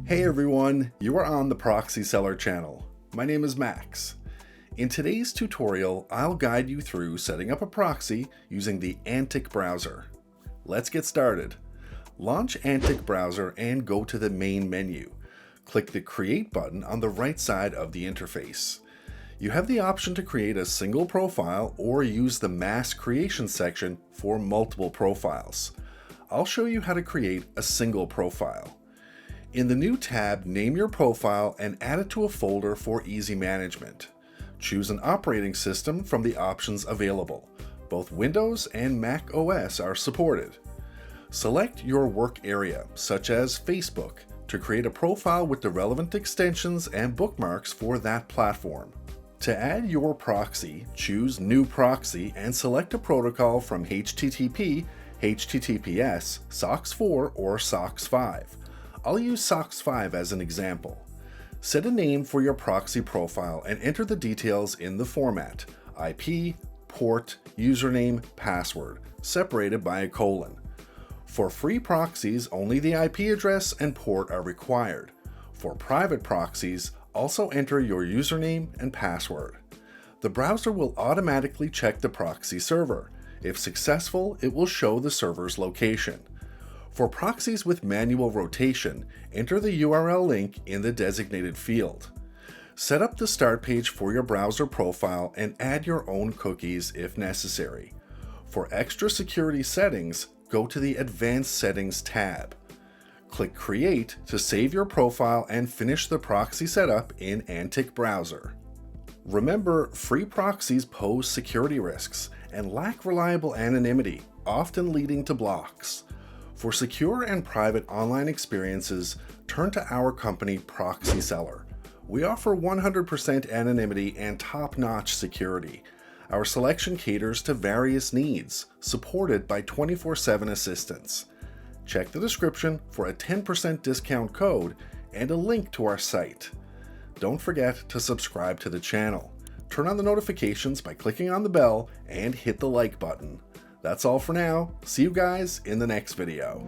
Hey everyone, you are on the Proxy-Seller channel. My name is Max. In today's tutorial, I'll guide you through setting up a proxy using the Antik Browser. Let's get started. Launch Antik Browser and go to the main menu. Click the Create button on the right side of the interface. You have the option to create a single profile or use the Mass Creation section for multiple profiles. I'll show you how to create a single profile. In the new tab, name your profile and add it to a folder for easy management. Choose an operating system from the options available. Both Windows and Mac OS are supported. Select your work area, such as Facebook, to create a profile with the relevant extensions and bookmarks for that platform. To add your proxy, choose New Proxy and select a protocol from HTTP, HTTPS, SOCKS 4, or SOCKS 5. I'll use SOCKS 5 as an example. Set a name for your proxy profile and enter the details in the format: IP, port, username, password, separated by a colon. For free proxies, only the IP address and port are required. For private proxies, also enter your username and password. The browser will automatically check the proxy server. If successful, it will show the server's location. For proxies with manual rotation, enter the URL link in the designated field. Set up the start page for your browser profile and add your own cookies if necessary. For extra security settings, go to the Advanced Settings tab. Click Create to save your profile and finish the proxy setup in Antik Browser. Remember, free proxies pose security risks and lack reliable anonymity, often leading to blocks. For secure and private online experiences, turn to our company Proxy-Seller. We offer 100% anonymity and top-notch security. Our selection caters to various needs, supported by 24/7 assistance. Check the description for a 10% discount code and a link to our site. Don't forget to subscribe to the channel. Turn on the notifications by clicking on the bell and hit the like button. That's all for now. See you guys in the next video.